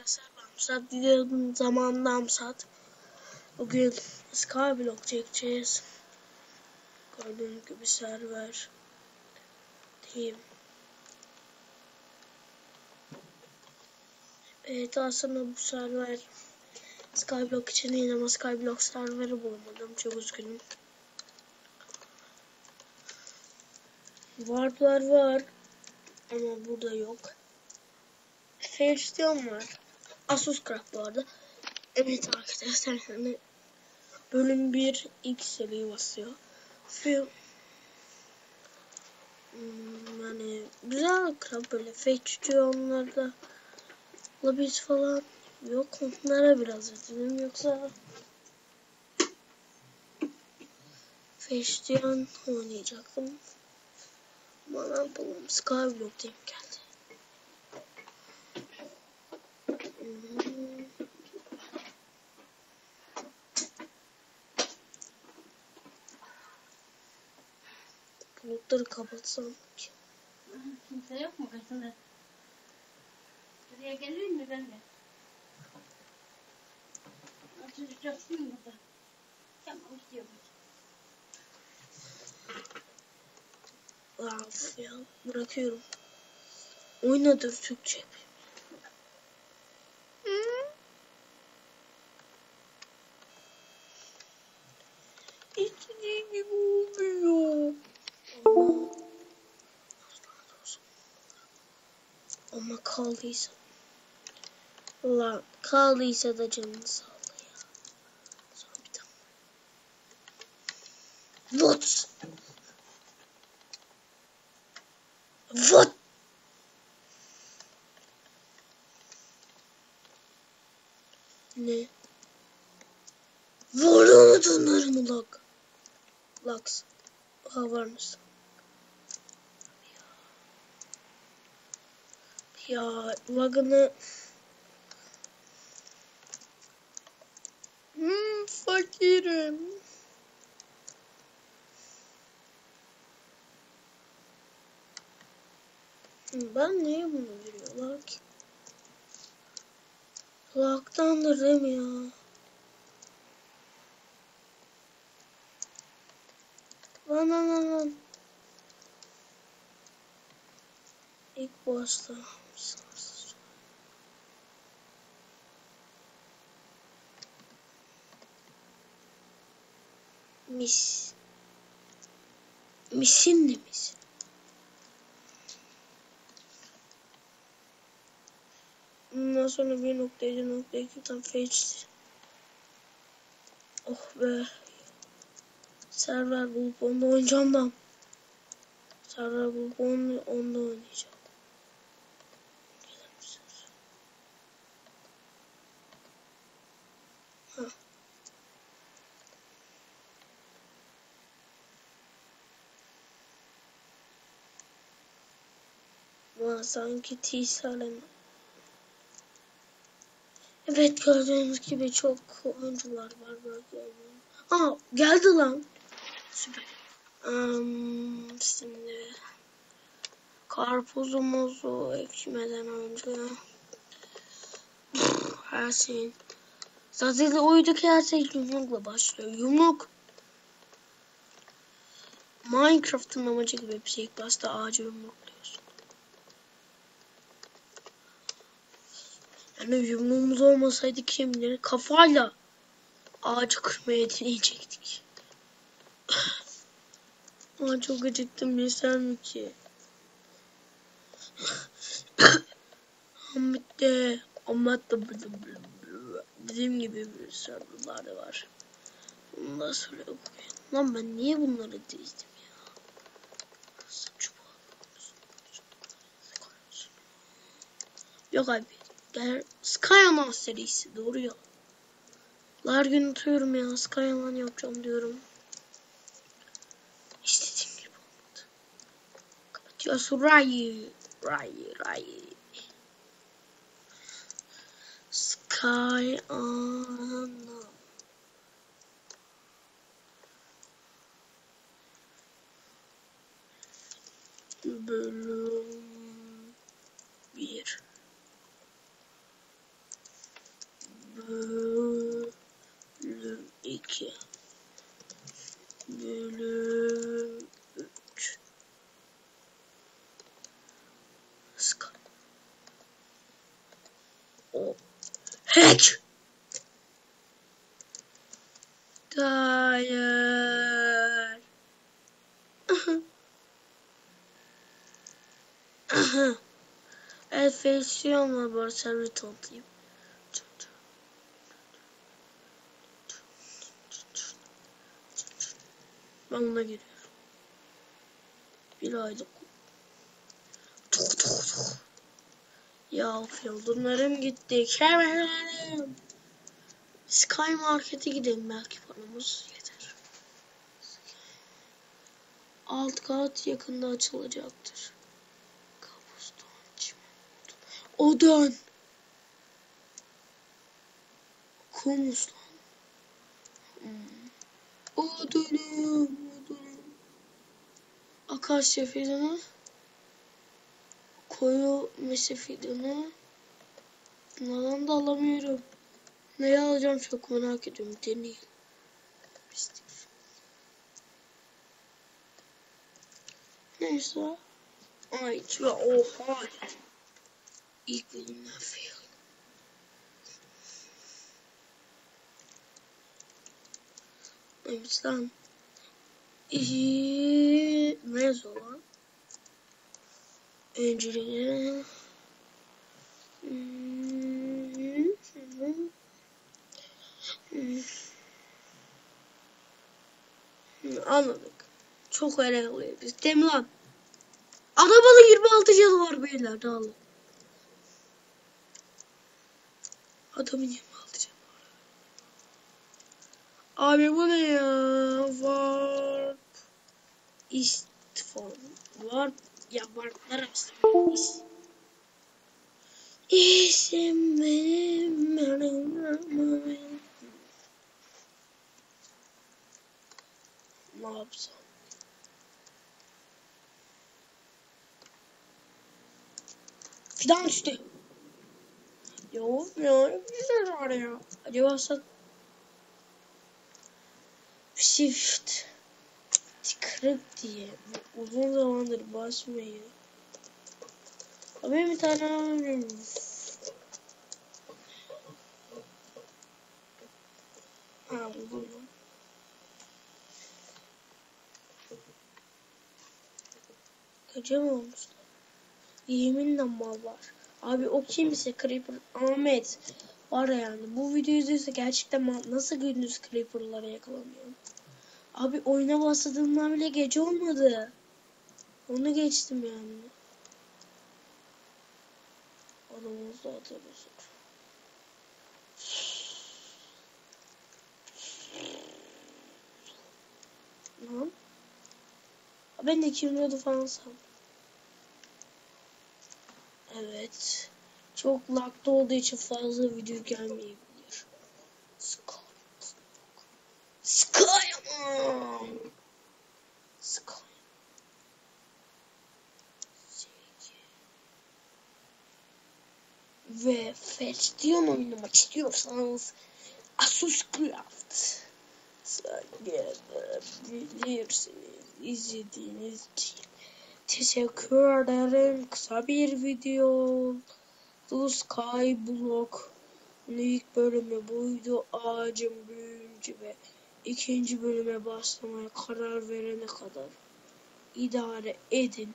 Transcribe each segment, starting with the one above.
arkadaşlar, ben Musat, videonun zamanında Musat. Bugün Skyblock çekeceğiz. Gördüğünüz gibi server team. Evet, aslında bu server Skyblock için değil ama Skyblock serveri bulamadım, çok üzgünüm. Wardlar var ama burada yok. Fastion var. Asus Craft vardı. Evet arkadaşlar, hani bölüm 1 ilk seri basıyor. Yani güzel craft, böyle fetchçi onlarda lobbies falan yok, onlara biraz üzüldüm, yoksa fetchçi oynayacaktım ama ne yapalım, Skyblock denk geldi. Bulutları kapatsam ki. Kimse yok mu karşısında? Buraya gelir mi ben de? Açacaksın mı burada? Tamam, istiyorum. Of ya, bırakıyorum. Oynadır Türkçe. İstediğim gibi olmuyor. Ama kaldıysa. Ulan kaldıysa da canını sağla ya. Sonra bir tane. What? What? Ne? Vuramadınlar mı lag? Lags. Ha, varmış. Ya lagını. Fakirim. Ben niye bunu veriyorlar ki? Lag'dandır değil mi ya? Lan. İlk başta. Misin de mis. Ondan sonra 1.7.2'den fetch. Oh be. Server bulup onda oynayacağım ben. Server bulup onda oynayacağım. Gelir misiniz? Hah. Ama sanki T-Salem. Evet, gördüğünüz gibi çok oyuncular var böyle. Aa, geldi lan. Süper. Şimdi karpuzumuzu ekmeden önce her şeyin zaten oyundaki her şey yumrukla başlıyor. Yumruk Minecraft'ın amacı gibi bir şey. İlk başta ağacı yumrukluyorsun. Yani yumruğumuz olmasaydı kim bilir kafayla ağacı kırmaya deneyecektik. Aa, çok acıktım, yesem mi ki? Ahmet de dediğim gibi bir serverlar da var. Ondan sonra okuyalım. Lan ben niye bunları dizdim ya? Yok abi. Gel Skyyaman serisi doğru ya. Her gün atıyorum ya, Skyyaman yapacağım diyorum. İstediğim gibi olmadı. Kapatıyorsun Ray. Skyyaman. Bölüm 1. Bölüm 2 Bölüm 3 Sky. O hack. Hayır. Enfeksiyonla başarı tanıtayım. Ben buna giriyorum. Bir aylık. Ya fiyonlarım gitti. Kemerlerim. Sky Market'e gidelim, belki paramız yeter. Alt kat yakında açılacaktır. Kabuston, çimento. Odun. Kumus lan. Odunum. Akasya fidanı. Koyu meşe fidanı. Bunlardan da alamıyorum. Neyi alacağım çok merak ediyorum. Deneyim. Neyse. Ay oha. İlk bölümden fail. Evet lan. Ne zaman? Önceleri. Anladık. Çok önemli. Değil mi lan? Arabanın 26 canı var beyler, dağılın. Adamın 26 canı var. Abi bu ne ya? Warp istifon. Warp ya, warplar aslında. İsim benim. Ne yapsam? Fidan düştü. Yok ya, güzel var ya. Acaba shift kırık diye uzun zamandır basmıyor. Abi bir tane alayım. Ha, buldum. Kaça mı olmuşlar? Yeminle mal var. Abi o kimse Creeper Ahmet var yani. Bu videoyu izliyorsa gerçekten nasıl gündüz Creeper'lara yakalanıyor? Abi oyuna başladığımdan bile gece olmadı. Onu geçtim yani. Adamımızda atıyoruz. Lan. Ben de 2000 falan sandım. Evet. Çok lagda olduğu için fazla video gelmeyebilir. Sky. Ve Fetch'diyon oynamak istiyorsanız Asus Craft bilirsiniz. İzlediğiniz için teşekkür ederim. Kısa bir video oldu. Skyblock ilk bölümü buydu. Ağacım büyüyünce ve ikinci bölüme başlamaya karar verene kadar idare edin.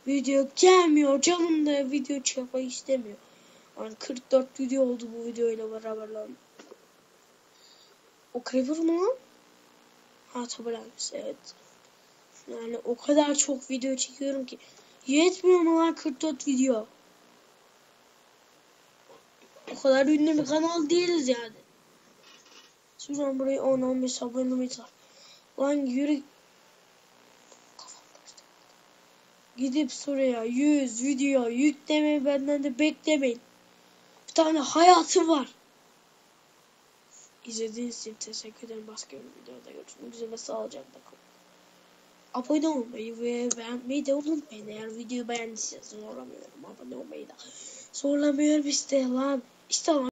Video gelmiyor. Canım da video çekmek istemiyor. Yani 44 video oldu bu videoyla beraber lan. O Creeper mı lan? Ha, tabelanmış, evet. Yani o kadar çok video çekiyorum ki yetmiyor mu lan 44 video? O kadar ünlü bir kanal değiliz yani. Şuradan buraya 10-15 abonemiz var. Lan yürü. Gidip şuraya 100 video yüklemeyi benden de beklemeyin. Bir tane hayatım var. İzlediğiniz için teşekkür ederim. Başka bir videoda görüşmek üzere. Sağlıcakla kalın. Abone olmayı ve beğenmeyi de unutmayın. Eğer videoyu beğendiyseniz zorlamıyorum. Abone olmayı da zorlamıyorum işte lan. İşte lan.